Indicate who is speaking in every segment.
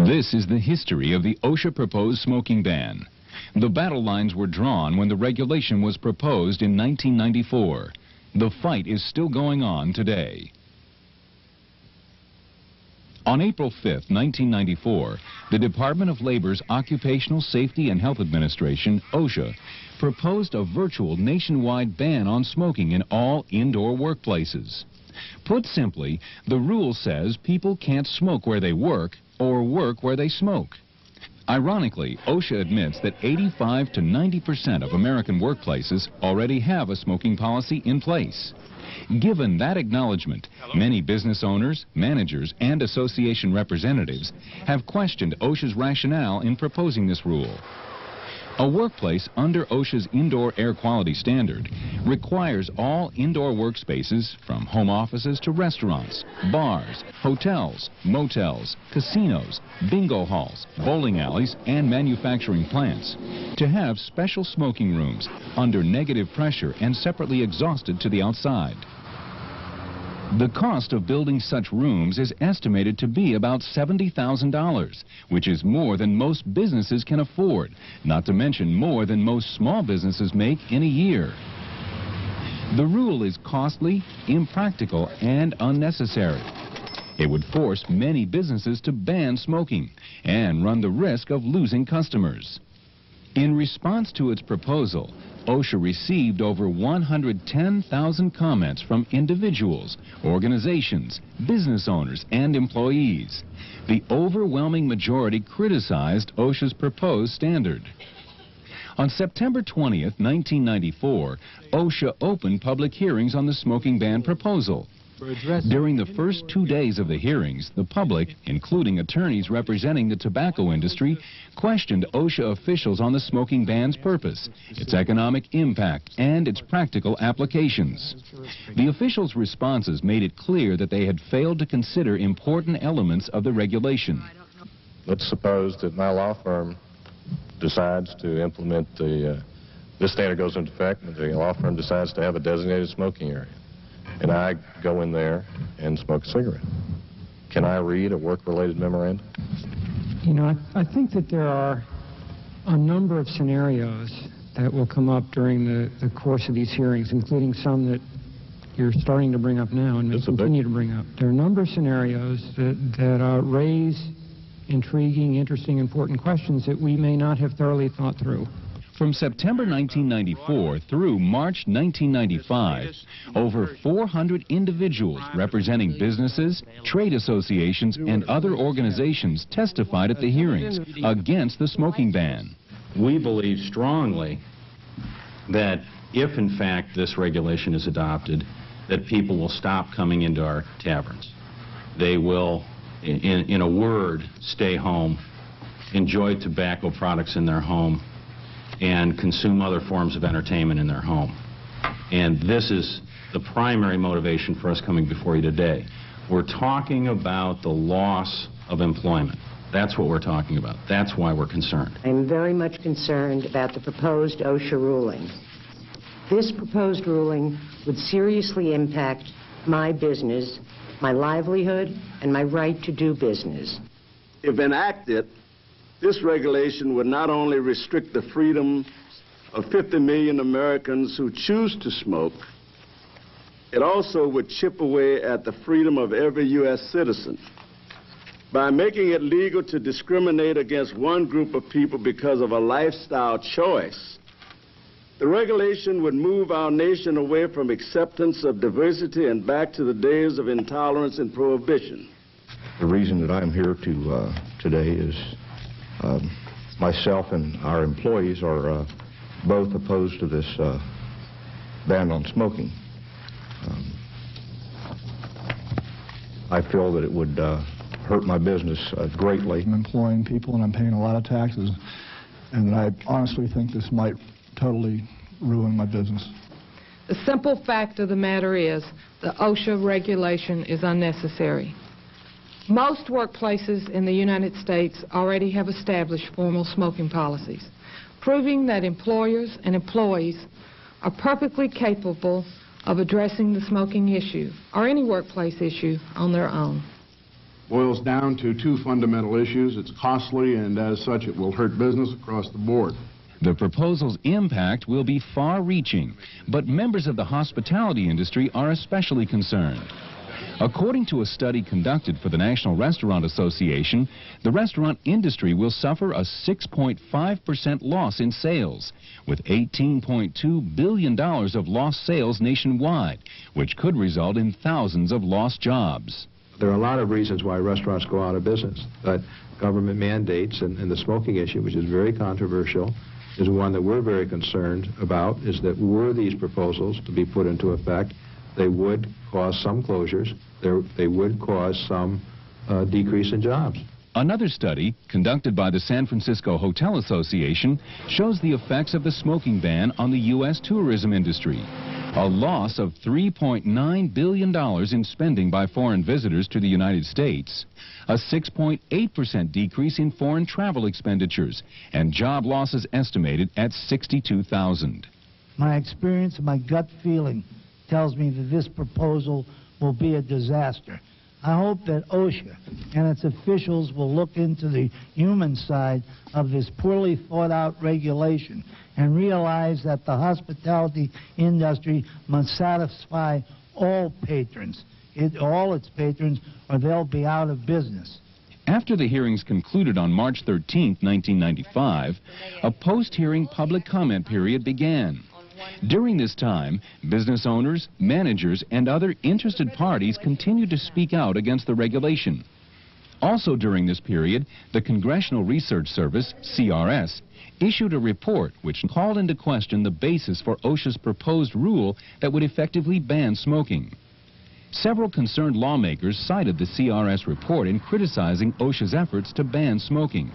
Speaker 1: This is the history of the OSHA proposed smoking ban. The battle lines were drawn when the regulation was proposed in 1994. The fight is still going on today. On April 5, 1994, the Department of Labor's Occupational Safety and Health Administration, OSHA, proposed a virtual nationwide ban on smoking in all indoor workplaces. Put simply, the rule says people can't smoke where they work or work where they smoke. Ironically, OSHA admits that 85 to 90% of American workplaces already have a smoking policy in place. Given that acknowledgement, many business owners, managers, and association representatives have questioned OSHA's rationale in proposing this rule. A workplace under OSHA's indoor air quality standard requires all indoor workspaces, from home offices to restaurants, bars, hotels, motels, casinos, bingo halls, bowling alleys, and manufacturing plants, to have special smoking rooms under negative pressure and separately exhausted to the outside. The cost of building such rooms is estimated to be about $70,000, which is more than most businesses can afford, not to mention more than most small businesses make in a year. The rule is costly, impractical, and unnecessary. It would force many businesses to ban smoking and run the risk of losing customers. In response to its proposal, OSHA received over 110,000 comments from individuals, organizations, business owners, and employees. The overwhelming majority criticized OSHA's proposed standard. On September 20th, 1994, OSHA opened public hearings on the smoking ban proposal. During the first 2 days of the hearings, the public, including attorneys representing the tobacco industry, questioned OSHA officials on the smoking ban's purpose, its economic impact, and its practical applications. The officials' responses made it clear that they had failed to consider important elements of the regulation.
Speaker 2: Let's suppose that my law firm decides to implement this standard goes into effect, and the law firm decides to have a designated smoking area. And I go in there and smoke a cigarette. Can I read a work-related memorandum?
Speaker 3: You know, I think that there are a number of scenarios that will come up during the course of these hearings, including some that you're starting to bring up now and may continue to bring up. There are a number of scenarios that raise intriguing, interesting, important questions that we may not have thoroughly thought through.
Speaker 1: From September 1994 through March 1995, over 400 individuals representing businesses, trade associations, and other organizations testified at the hearings against the smoking ban.
Speaker 4: We believe strongly that if, in fact, this regulation is adopted, that people will stop coming into our taverns. They will, in a word, stay home, enjoy tobacco products in their home, and consume other forms of entertainment in their home. And this is the primary motivation for us coming before you today. We're talking about the loss of employment. That's what we're talking about. That's why we're concerned.
Speaker 5: I'm very much concerned about the proposed OSHA ruling. This proposed ruling would seriously impact my business, my livelihood, and my right to do business.
Speaker 6: If enacted, this regulation would not only restrict the freedom of 50 million Americans who choose to smoke, it also would chip away at the freedom of every U.S. citizen. By making it legal to discriminate against one group of people because of a lifestyle choice, the regulation would move our nation away from acceptance of diversity and back to the days of intolerance and prohibition.
Speaker 2: The reason that I'm here today is myself and our employees are both opposed to this ban on smoking. I feel that it would hurt my business greatly.
Speaker 7: I'm employing people and I'm paying a lot of taxes, and I honestly think this might totally ruin my business.
Speaker 8: The simple fact of the matter is the OSHA regulation is unnecessary. Most workplaces in the United States already have established formal smoking policies, proving that employers and employees are perfectly capable of addressing the smoking issue or any workplace issue on their own.
Speaker 9: boils down to two fundamental issues. It's costly, and as such, it will hurt business across the board.
Speaker 1: The proposal's impact will be far-reaching, but members of the hospitality industry are especially concerned. According to a study conducted for the National Restaurant Association, the restaurant industry will suffer a 6.5% loss in sales, with $18.2 billion of lost sales nationwide, which could result in thousands of lost jobs.
Speaker 10: There are a lot of reasons why restaurants go out of business, but government mandates and the smoking issue, which is very controversial, is one that we're very concerned about, is that were these proposals to be put into effect, they would cause some closures, they would cause some decrease in jobs.
Speaker 1: Another study, conducted by the San Francisco Hotel Association, shows the effects of the smoking ban on the U.S. tourism industry. A loss of $3.9 billion in spending by foreign visitors to the United States, a 6.8% decrease in foreign travel expenditures, and job losses estimated at 62,000.
Speaker 11: My experience and my gut feeling tells me that this proposal will be a disaster. I hope that OSHA and its officials will look into the human side of this poorly thought out regulation and realize that the hospitality industry must satisfy all patrons, all its patrons, or they'll be out of business.
Speaker 1: After the hearings concluded on March 13, 1995, a post-hearing public comment period began. During this time, business owners, managers, and other interested parties continued to speak out against the regulation. Also during this period, the Congressional Research Service, CRS, issued a report which called into question the basis for OSHA's proposed rule that would effectively ban smoking. Several concerned lawmakers cited the CRS report in criticizing OSHA's efforts to ban smoking.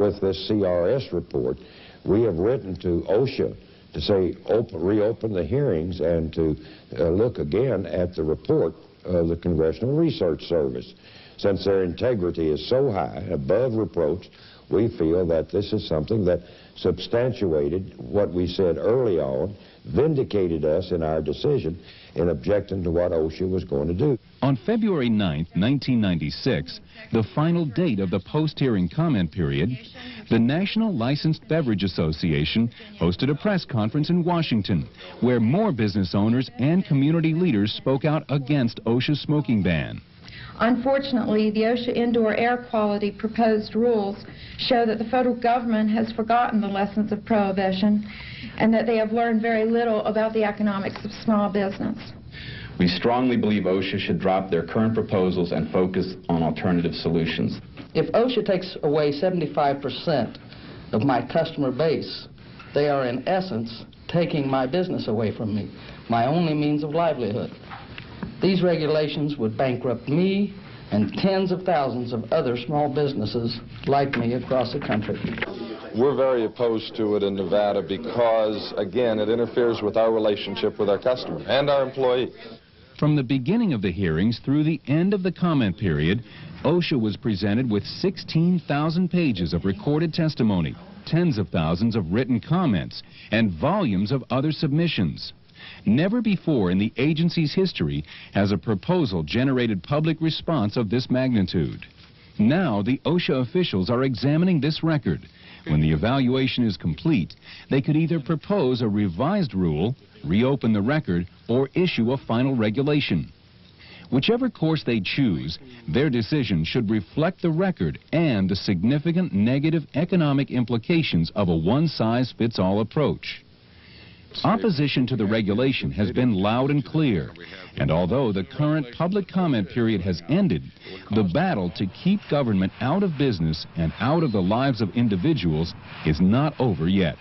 Speaker 12: With this CRS report, we have written to OSHA to say reopen the hearings and to look again at the report of the Congressional Research Service. Since their integrity is so high, above reproach, we feel that this is something that substantiated what we said early on, vindicated us in our decision in objecting to what OSHA was going to do.
Speaker 1: On February 9, 1996, the final date of the post-hearing comment period, the National Licensed Beverage Association hosted a press conference in Washington, where more business owners and community leaders spoke out against OSHA's smoking ban.
Speaker 13: Unfortunately, the OSHA indoor air quality proposed rules show that the federal government has forgotten the lessons of prohibition and that they have learned very little about the economics of small business.
Speaker 14: We strongly believe OSHA should drop their current proposals and focus on alternative solutions.
Speaker 15: If OSHA takes away 75% of my customer base, they are in essence taking my business away from me, my only means of livelihood. These regulations would bankrupt me and tens of thousands of other small businesses like me across the country.
Speaker 16: We're very opposed to it in Nevada because, again, it interferes with our relationship with our customer and our employees.
Speaker 1: From the beginning of the hearings through the end of the comment period, OSHA was presented with 16,000 pages of recorded testimony, tens of thousands of written comments, and volumes of other submissions. Never before in the agency's history has a proposal generated public response of this magnitude. Now the OSHA officials are examining this record. When the evaluation is complete, they could either propose a revised rule, reopen the record, or issue a final regulation. Whichever course they choose, their decision should reflect the record and the significant negative economic implications of a one-size-fits-all approach. Opposition to the regulation has been loud and clear, and although the current public comment period has ended, the battle to keep government out of business and out of the lives of individuals is not over yet.